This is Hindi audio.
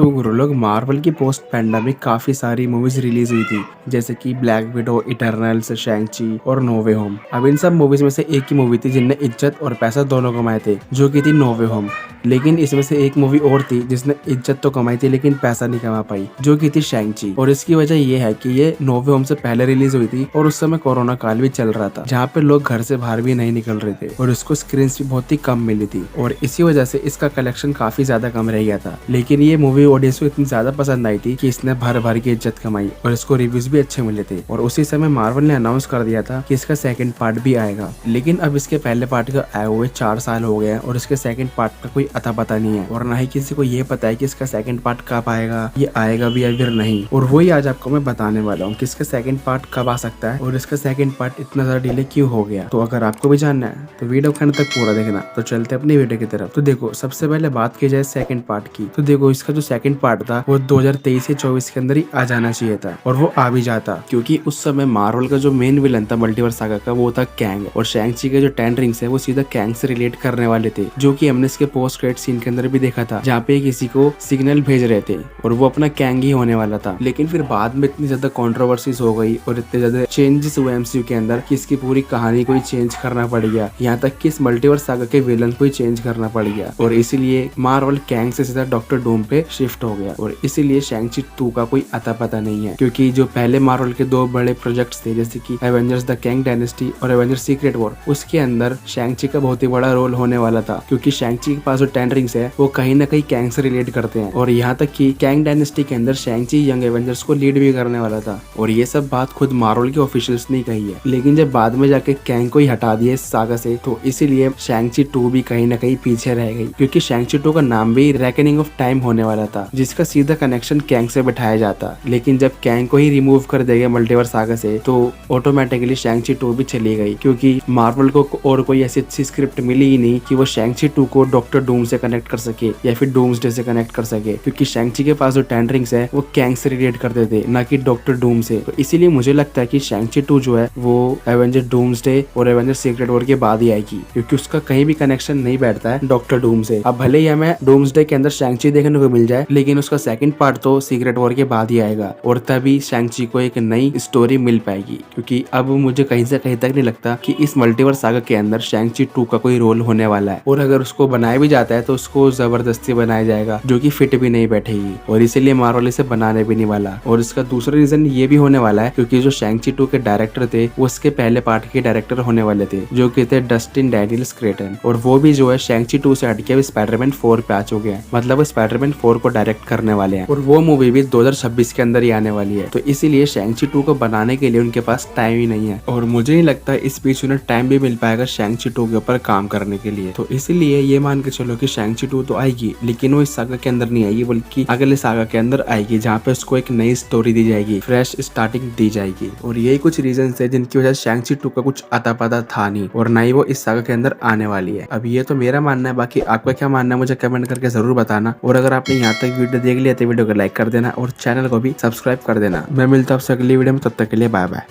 तो गुरु लोग मार्वल की पोस्ट पैंडेमिक काफी सारी मूवीज रिलीज हुई थी, जैसे कि ब्लैक विडो, इटर्नल्स, शैंग-ची और नो वे होम। अब इन सब मूवीज में से एक ही मूवी थी जिनने इज्जत और पैसा दोनों कमाए थे, जो कि थी नो वे होम। लेकिन इसमें से एक मूवी और थी जिसने इज्जत तो कमाई थी लेकिन पैसा नहीं कमा पाई, जो कि थी शैंग-ची। और इसकी वजह ये है कि ये नो वे होम से पहले रिलीज हुई थी और उस समय कोरोना काल भी चल रहा था, जहाँ पे लोग घर से बाहर भी नहीं निकल रहे थे और इसको स्क्रीन भी बहुत ही कम मिली थी और इसी वजह से इसका कलेक्शन काफी ज्यादा कम रह गया था। लेकिन ये मूवी ऑडियंस को इतनी ज्यादा पसंद आई थी कि इसने भर भर की इज्जत कमाई और इसको रिव्यूज भी अच्छे मिले थे। और उसी समय मार्वल ने अनाउंस कर दिया था कि इसका सेकंड पार्ट भी आएगा। लेकिन अब इसके पहले पार्ट का आए हुए 4 साल हो गए हैं और इसके सेकंड पार्ट का कोई अता पता नहीं है और ना ही किसी को ये पता है कि इसका सेकंड पार्ट कब आएगा, ये आएगा भी या फिर नहीं। और वही आज आपको मैं बताने वाला हूँ कि इसका सेकंड पार्ट कब आ सकता है और इसका सेकंड पार्ट इतना ज्यादा डिले क्यों हो गया। तो अगर आपको भी जानना है तो वीडियो के अंत तक पूरा देखना। तो चलते अपनी वीडियो की तरफ। तो देखो, सबसे पहले बात की जाए सेकंड पार्ट की, तो देखो इसका जो सेकंड पार्ट था वो 2023 या 24 के अंदर ही आ जाना चाहिए था और वो आ भी जाता, क्योंकि उस समय मार्वल का जो मेन विलन था मल्टीवर्स सागा का वो था कैंग, और शैंग-ची के जो 10 रिंग्स है वो सीधा कैंग से रिलेट करने वाले थे, जो कि हमने इसके पोस्ट क्रेडिट सीन के अंदर भी देखा था, जहाँ पे किसी को सिग्नल भेज रहे थे और वो अपना कैंग ही होने वाला था। लेकिन फिर बाद में इतनी ज्यादा कॉन्ट्रोवर्सीज हो गई और इतने ज्यादा चेंजेस हुए एमसीयू के अंदर कि इसकी पूरी कहानी को ही चेंज करना पड़ गया, यहाँ तक कि इस मल्टीवर्स सागा के विलन को ही चेंज करना पड़ गया और इसीलिए मार्वल कैंग से सीधा डॉक्टर डूम पे शिफ्ट हो गया। और इसीलिए शैंग-ची 2 का कोई अता पता नहीं है, क्योंकि जो पहले मार्वल के 2 बड़े प्रोजेक्ट्स थे, जैसे कि एवेंजर्स द कैंग डायनेस्टी और एवेंजर्स सीक्रेट वॉर, उसके अंदर शैंग-ची का बहुत ही बड़ा रोल होने वाला था, क्योंकि शैंग-ची के पास जो 10 रिंग्स है वो कहीं ना कहीं कैंग से रिलेट करते हैं। और यहाँ तक कि कैंग डायनेस्टी के अंदर शैंग-ची यंग एवेंजर्स को लीड भी करने वाला था और ये सब बात खुद मार्वल के ऑफिशियल्स ने कही है। लेकिन जब बाद में जाके कैंग को ही हटा दिया इस सागा से, तो इसीलिए शैंग-ची 2 भी कहीं ना कहीं पीछे रह गई, क्योंकि शैंग-ची 2 का नाम भी रेकनिंग ऑफ टाइम होने वाला था, जिसका सीधा कनेक्शन कैंग से बैठाया जाता। लेकिन जब कैंग को ही रिमूव कर दिया गया मल्टीवर्स सागा से, तो ऑटोमेटिकली शैंग-ची 2 भी चली गई, क्योंकि मार्वल को और कोई ऐसी अच्छी स्क्रिप्ट मिली ही नहीं कि वो शैंग-ची 2 को डॉक्टर डूम से कनेक्ट कर सके या फिर डूम्सडे से कनेक्ट कर सके, क्योंकि शैंग-ची के पास जो 10 रिंग्स है वो कैंग से रिलेट करते थे, ना कि डॉक्टर डूम से। तो इसीलिए मुझे लगता है कि शैंग-ची 2 जो है वो एवेंजर डूम्सडे और एवेंजर सीक्रेट वॉर के बाद ही आएगी, क्योंकि उसका कहीं भी कनेक्शन नहीं बैठता है डॉक्टर डूम से। अब भले ही हमें डूम्सडे के अंदर शैंग-ची देखने को मिल जाए, लेकिन उसका सेकंड पार्ट तो सीक्रेट वॉर के बाद ही आएगा और तभी शैंग-ची को एक नई स्टोरी मिल पाएगी, क्योंकि अब मुझे कहीं से कहीं तक नहीं लगता कि इस मल्टीवर्स सागा के अंदर शैंग-ची 2 का कोई रोल होने वाला है। और अगर उसको बनाया भी जाता है तो उसको जबरदस्ती बनाया जाएगा, जो कि फिट भी नहीं बैठेगी, और इसीलिए मार्वल इसे बनाने भी नहीं वाला। और इसका दूसरा रीजन ये भी होने वाला है क्योंकि जो शैंग-ची 2 के डायरेक्टर थे वो उसके पहले पार्ट के डायरेक्टर होने वाले थे, जो कि थे डस्टिन डैनियल्स क्रेटन, और वो भी जो है शैंग-ची 2 से हटके स्पाइडरमैन 4 पे आ चुके हैं, मतलब वो स्पाइडरमैन 4 को डायरेक्ट करने वाले हैं और वो मूवी भी 2026 के अंदर ही आने वाली है। तो इसीलिए शैंग-ची 2 को बनाने के लिए उनके पास टाइम ही नहीं है और मुझे नहीं लगता इस बीच उन्हें टाइम भी मिल पाएगा शैंग-ची 2 के ऊपर काम करने के लिए। तो इसीलिए ये मान के चलो कि शैंग-ची 2 तो आएगी, लेकिन वो इस सागा के अंदर नहीं आएगी, बल्कि अगले सागा के अंदर आएगी, जहाँ पे उसको एक नई स्टोरी दी जाएगी, फ्रेश स्टार्टिंग दी जाएगी। और यही कुछ रीजन है जिनकी वजह से शैंग-ची 2 का कुछ अता पता था नहीं और ना ही वो इस सागा के अंदर आने वाली है। अब ये तो मेरा मानना है, बाकी आपका क्या मानना है मुझे कमेंट करके जरूर बताना। और अगर आपने यहाँ तक वीडियो देख लिया तो वीडियो को लाइक कर देना और चैनल को भी सब्सक्राइब कर देना। मैं मिलता हूँ आपसे अगली वीडियो में, तब तक के लिए बाय बाय।